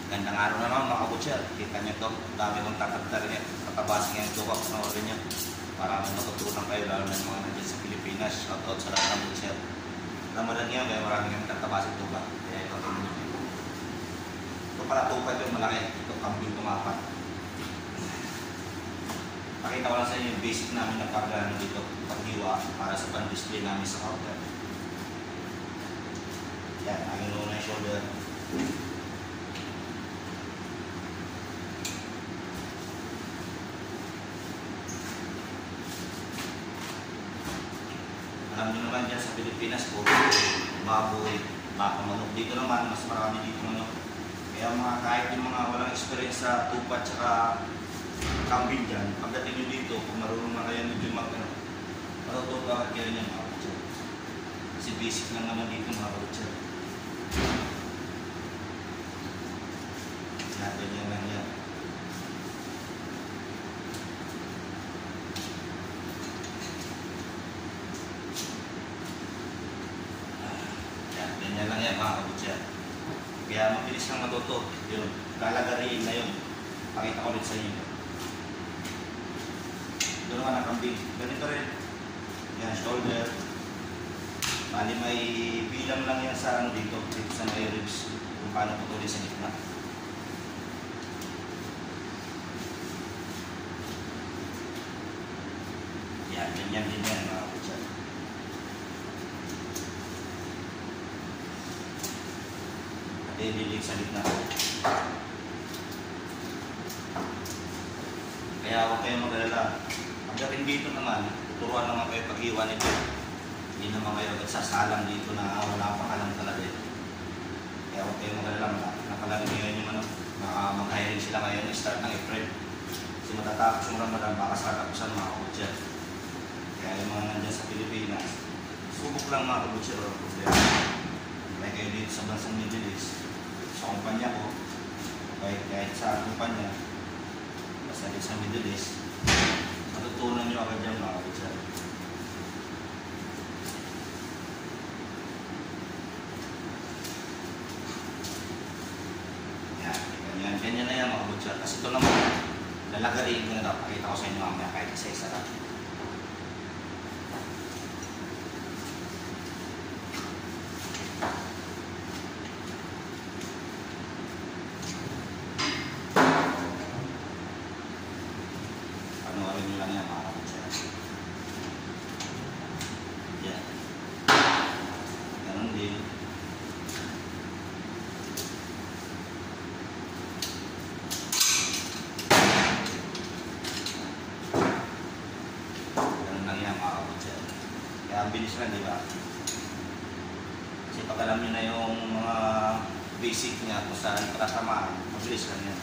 Gandang araw na naman mga kabutcher. Kita nyo ito. Dami kong tatagdar niya. Katabasin nga yung tukak sa orin niya. Para matutunan kayo lalo na yung mga nandiyan sa Pilipinas. Shoutout sa lahat ng butcher. Ramadan niya kaya marami kang tatabasin tukak. Kaya ito ito nyo. Ito pala tukak yung malaki. Ito kambing tumapat. Pakita ko lang sa inyo yung basic namin na pagano dito. Paghiwa para sa pan-display namin sa counter. Yan. Aking una yung shoulder. Alam nyo naman dyan sa Pilipinas, puro baboy, baka manok. Dito naman, mas marami dito manok. Kaya mga kahit yung mga walang experience sa tupa at saka kambing dyan, pagdating nyo dito, kung marunong na kayo medyo matutuwa kayo niya mga butcher. Kasi basic lang naman dito mga butcher. Natin yan lang yan. Ganyan lang yan mga kabutcher. Kaya mabilis lang matuto. Yun, lalagariin na yun. Pakita ko ulit sa inyo. Doon naman ang kambing. Ganito rin. Yan, shoulder. Bali may bilang lang yan sa ano dito sa may ribs. Kung paano putulin sa gitna. Yan, ganyan din yan mga kabutcher. Dililig sa gitna. Kaya huwag kayong mag-alala. Pagdating dito naman, tuturuan naman kayo pag-iwan nito. Hindi naman kayo nagsasalang dito na wala pa ka lang talaga. Kaya huwag kayong mag-alala. Nakalagay ngayon yung ano, mag-hiring sila ngayon start ng April. Kasi matatapos yung Ramadan, baka sa katapusan mga kabutcher. Kaya yung mga nandyan sa Pilipinas, subok lang mga kabutcher o problema. May kayo dito sa bansang Middle East. Sa kumpanya ko, kahit sa kumpanya, basta din sa Middle East, matutunan nyo agad dyan mga kabutcher. Yan, ganyan na yan mga kabutcher. Kasi ito naman, lalagariin ko na ito. Pakita ko sa inyo mamaya kahit isa-isa lang. Panoorin nyo lang yan mga kabutcher. Yan. Ganun din. Ganun lang yan mga kabutcher. Kaya ang bilis lang, di ba? Kasi pag alam nyo na yung mga basic niya kung saan tatamaan, mabilis lang yan.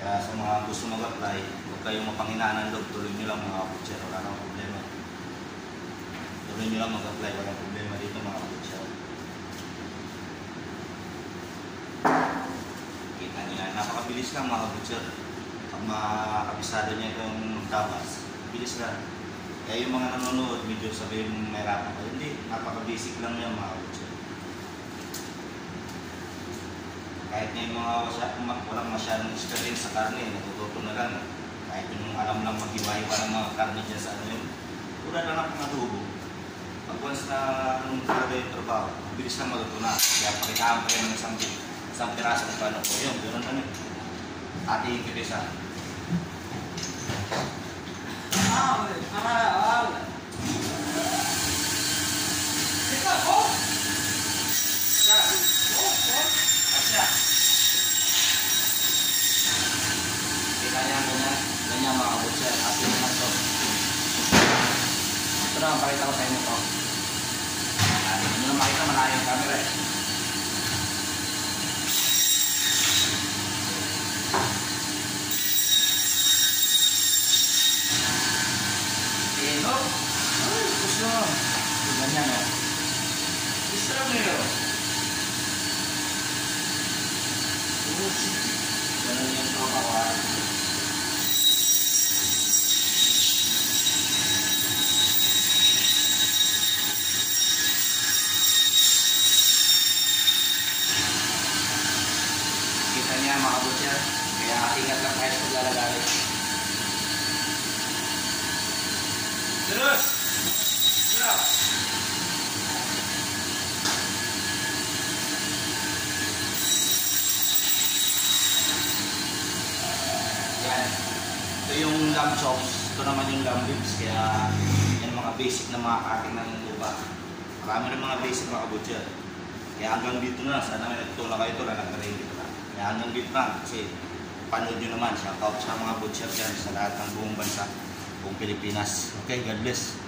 Kaya sa mga gusto mag-apply, huwag kayong mapanghinaan ng loob, tuloy nyo lang mga kabutcher, wala nang problema. Tuloy nyo lang mag-apply, walang problema dito mga kabutcher. Kita nyo yan, napakabilis lang mga kabutcher. Pag makabisado niya itong tabas, bilis lang. Kaya yung mga nanonood, medyo sabihin may rapat. Hindi, napaka-basic lang yan mga kabutcher. Kahit na yung mga walang masyadong experience sa karne, natututo na lang. Kahit yung alam lang mag-iwayo pa ng mga karne dyan sa ano yun. Wala lang ang adobo. Pag once na anong talaga yung trabaho, bilis lang matuto na. Kaya pakitaan pa yan ng isang piraso ng paano ko. Yun, gano'n na yun. Ating kipisa. Ganyan mga kabutcher, happy naman ito. Ito na, pakita ko sa inyo ito. Hindi nyo na makita, malayo yung camera eh. Ay, gusto mo. Ganyan o. Gusto mo yun. Ganun yung kapawan. Kaya ingat lang tayo sa paglalagay. Terus! Terus! Yan. Ito yung lamb chops. Ito naman yung lamb ribs. Kaya yan mga basic na mga cutting ng lupa. Marami ng mga basic mga kabutcher. Kaya hanggang dito na. Sana may nagtulong kayo ito na nag-train dito na. Kaya hanggang dito na. Kasi panood nyo naman. Shoutout sa mga butcher dyan sa lahat ng buong bansa. Buong Pilipinas. Okay, God bless.